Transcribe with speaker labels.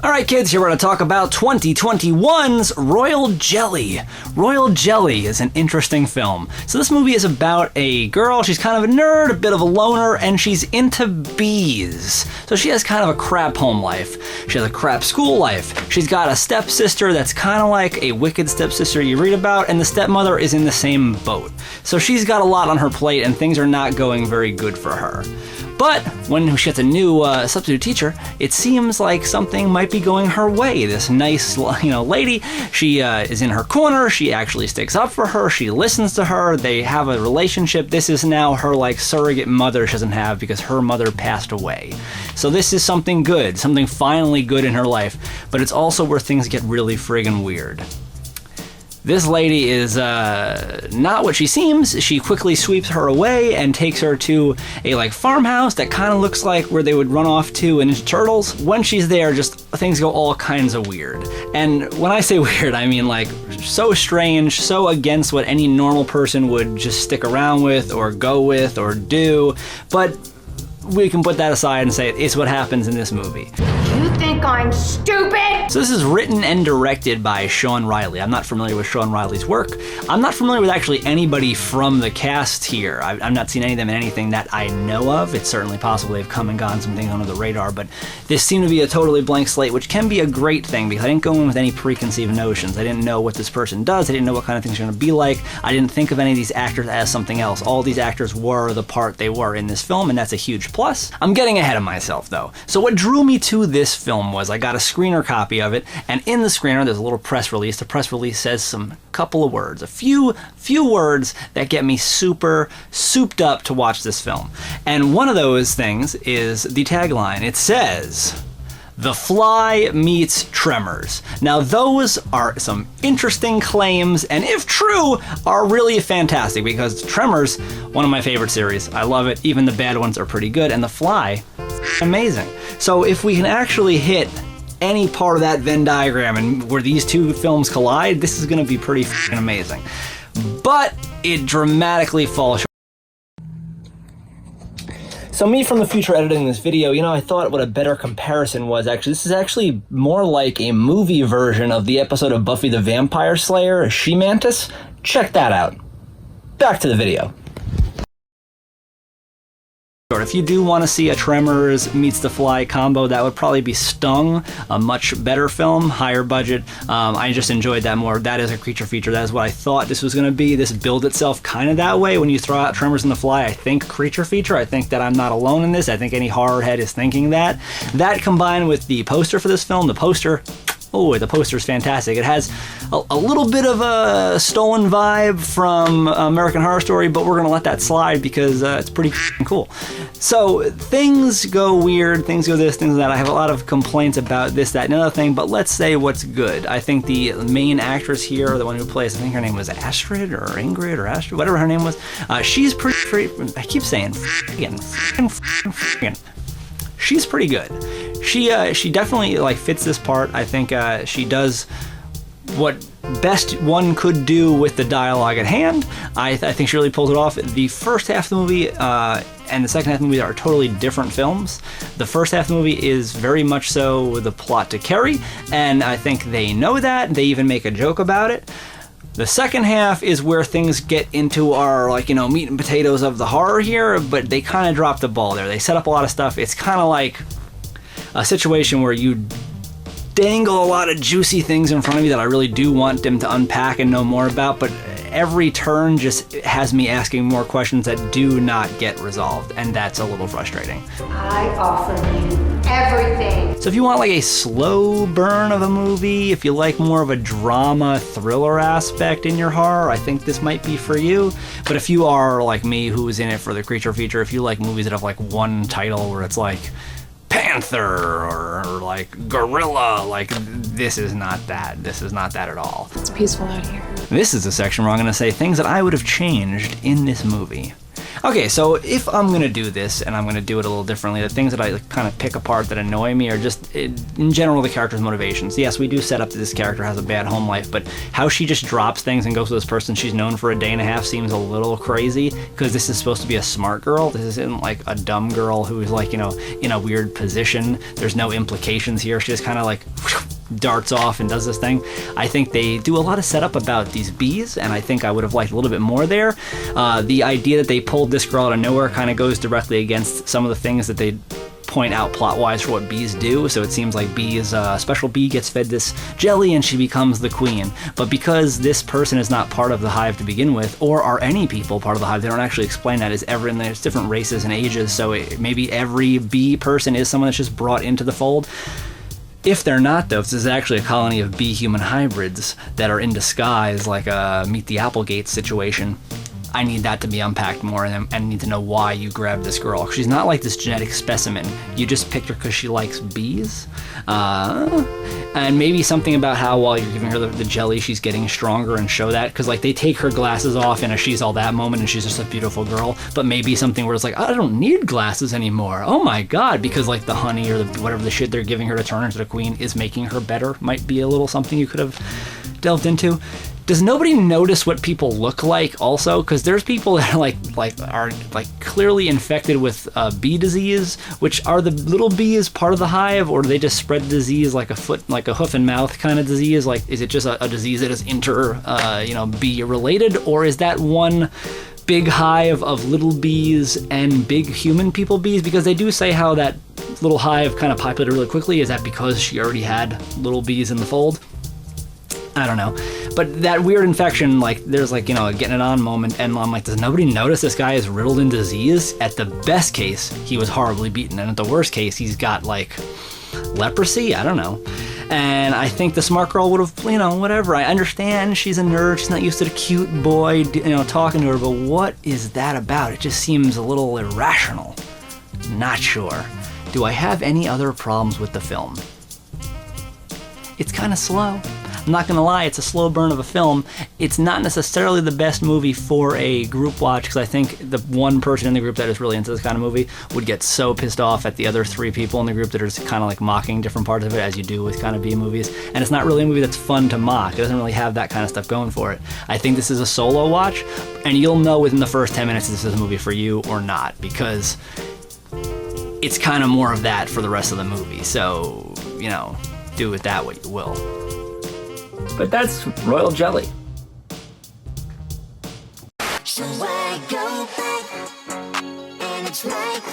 Speaker 1: Alright kids, here we're going to talk about 2021's Royal Jelly. Royal Jelly is an interesting film. So this movie is about a girl, she's kind of a nerd, a bit of a loner, and she's into bees. So she has kind of a crap home life. She has a crap school life. She's got a stepsister that's kind of like a wicked stepsister you read about, and the stepmother is in the same boat. So she's got a lot on her plate and things are not going very good for her. But when she gets a new substitute teacher, it seems like something might be going her way. This nice, lady, she is in her corner. She actually sticks up for her. She listens to her. They have a relationship. This is now her surrogate mother she doesn't have because her mother passed away. So this is something good, something finally good in her life. But it's also where things get really friggin' weird. This lady is not what she seems. She quickly sweeps her away and takes her to a farmhouse that kind of looks like where they would run off to in Ninja Turtles. When she's there, just things go all kinds of weird. And when I say weird, I mean so strange, so against what any normal person would just stick around with or go with or do. But we can put that aside and say it's what happens in this movie.
Speaker 2: You think I'm stupid?
Speaker 1: So this is written and directed by Sean Riley. I'm not familiar with Sean Riley's work. I'm not familiar with actually anybody from the cast here. I've not seen any of them in anything that I know of. It's certainly possible they've come and gone some things under the radar, but this seemed to be a totally blank slate, which can be a great thing because I didn't go in with any preconceived notions. I didn't know what this person does. I didn't know what kind of things they're going to be like. I didn't think of any of these actors as something else. All these actors were the part they were in this film, and that's a huge plus. I'm getting ahead of myself though. So what drew me to this film was I got a screener copy of it, and in the screener there's a little press release. The press release says some couple of words, a few words that get me super souped up to watch this film. And one of those things is the tagline. It says, "The Fly meets Tremors." Now those are some interesting claims, and if true, are really fantastic because Tremors, one of my favorite series. I love it. Even the bad ones are pretty good, and The Fly, amazing. So if we can actually hit any part of that Venn diagram and where these two films collide, this is going to be pretty amazing. But it dramatically falls short. So me from the future editing this video, I thought what a better comparison was actually. This is actually more like a movie version of the episode of Buffy the Vampire Slayer, She-Mantis. Check that out. Back to the video. If you do want to see a Tremors meets The Fly combo, that would probably be Stung, a much better film, higher budget. I just enjoyed that more. That is a creature feature. That is what I thought this was going to be. This billed itself kind of that way. When you throw out Tremors and The Fly, I think creature feature. I think that I'm not alone in this. I think any horror head is thinking that. That combined with the poster for this film, the poster is fantastic. It has a little bit of a stolen vibe from American Horror Story, but we're going to let that slide because it's pretty cool. So things go weird, things go this, things that. I have a lot of complaints about this, that, and another thing, but let's say what's good. I think the main actress here, the one who plays, I think her name was Astrid or Ingrid or Astrid, whatever her name was, she's pretty I keep saying she's pretty good. She definitely fits this part. I think she does what best one could do with the dialogue at hand. I think she really pulls it off. The first half of the movie and the second half of the movie are totally different films. The first half of the movie is very much so the plot to Carrie, and I think they know that. They even make a joke about it. The second half is where things get into our, meat and potatoes of the horror here, but they kind of drop the ball there. They set up a lot of stuff. It's kind of like a situation where you dangle a lot of juicy things in front of you that I really do want them to unpack and know more about, but every turn just has me asking more questions that do not get resolved, and that's a little frustrating.
Speaker 2: I offer you everything.
Speaker 1: So if you want a slow burn of a movie, if you like more of a drama thriller aspect in your horror, I think this might be for you. But if you are like me, who is in it for the creature feature, if you like movies that have one title where it's Panther or Gorilla, this is not that. This is not that at all.
Speaker 3: It's peaceful out here.
Speaker 1: This is the section where I'm going to say things that I would have changed in this movie. Okay, so if I'm going to do this, and I'm going to do it a little differently, the things that I kind of pick apart that annoy me are just, in general, the character's motivations. Yes, we do set up that this character has a bad home life, but how she just drops things and goes with this person she's known for a day and a half seems a little crazy, because this is supposed to be a smart girl. This isn't like a dumb girl who's like, you know, in a weird position. There's no implications here. She just kind of like darts off and does this thing. I think they do a lot of setup about these bees, and I think I would have liked a little bit more there. The idea that they pulled this girl out of nowhere kind of goes directly against some of the things that they point out plot-wise for what bees do. So it seems like bees, a special bee gets fed this jelly and she becomes the queen. But because this person is not part of the hive to begin with, or are any people part of the hive, they don't actually explain that, and there's different races and ages, so maybe every bee person is someone that's just brought into the fold. If they're not, though, if this is actually a colony of bee-human hybrids that are in disguise, like a Meet the Applegate situation, I need that to be unpacked more, and need to know why you grabbed this girl. She's not like this genetic specimen. You just picked her because she likes bees. And maybe something about how while you're giving her the jelly, she's getting stronger, and show that. Because like they take her glasses off in a she's all that moment and she's just a beautiful girl. But maybe something where it's like, I don't need glasses anymore. Oh my god. Because like the honey or whatever the shit they're giving her to turn into the queen is making her better. Might be a little something you could have delved into. Does nobody notice what people look like also? Because there's people that are clearly infected with bee disease, which are the little bees part of the hive, or do they just spread the disease like a hoof and mouth kind of disease? Like, is it just a disease that is bee related, or is that one big hive of little bees and big human people bees? Because they do say how that little hive kind of populated really quickly. Is that because she already had little bees in the fold? I don't know. But that weird infection, like, there's like, you know, a getting it on moment, and I'm like, does nobody notice this guy is riddled in disease? At the best case, he was horribly beaten, and at the worst case, he's got, like, leprosy? I don't know. And I think the smart girl would have, you know, whatever. I understand she's a nerd, she's not used to the cute boy, you know, talking to her, but what is that about? It just seems a little irrational. Not sure. Do I have any other problems with the film? It's kind of slow. I'm not gonna lie, it's a slow burn of a film. It's not necessarily the best movie for a group watch, because I think the one person in the group that is really into this kind of movie would get so pissed off at the other three people in the group that are just kind of like mocking different parts of it, as you do with kind of B movies. And it's not really a movie that's fun to mock. It doesn't really have that kind of stuff going for it. I think this is a solo watch, and you'll know within the first 10 minutes if this is a movie for you or not, because it's kind of more of that for the rest of the movie. So, you know, do with that what you will. But that's royal jelly.
Speaker 3: So I go back, and it's like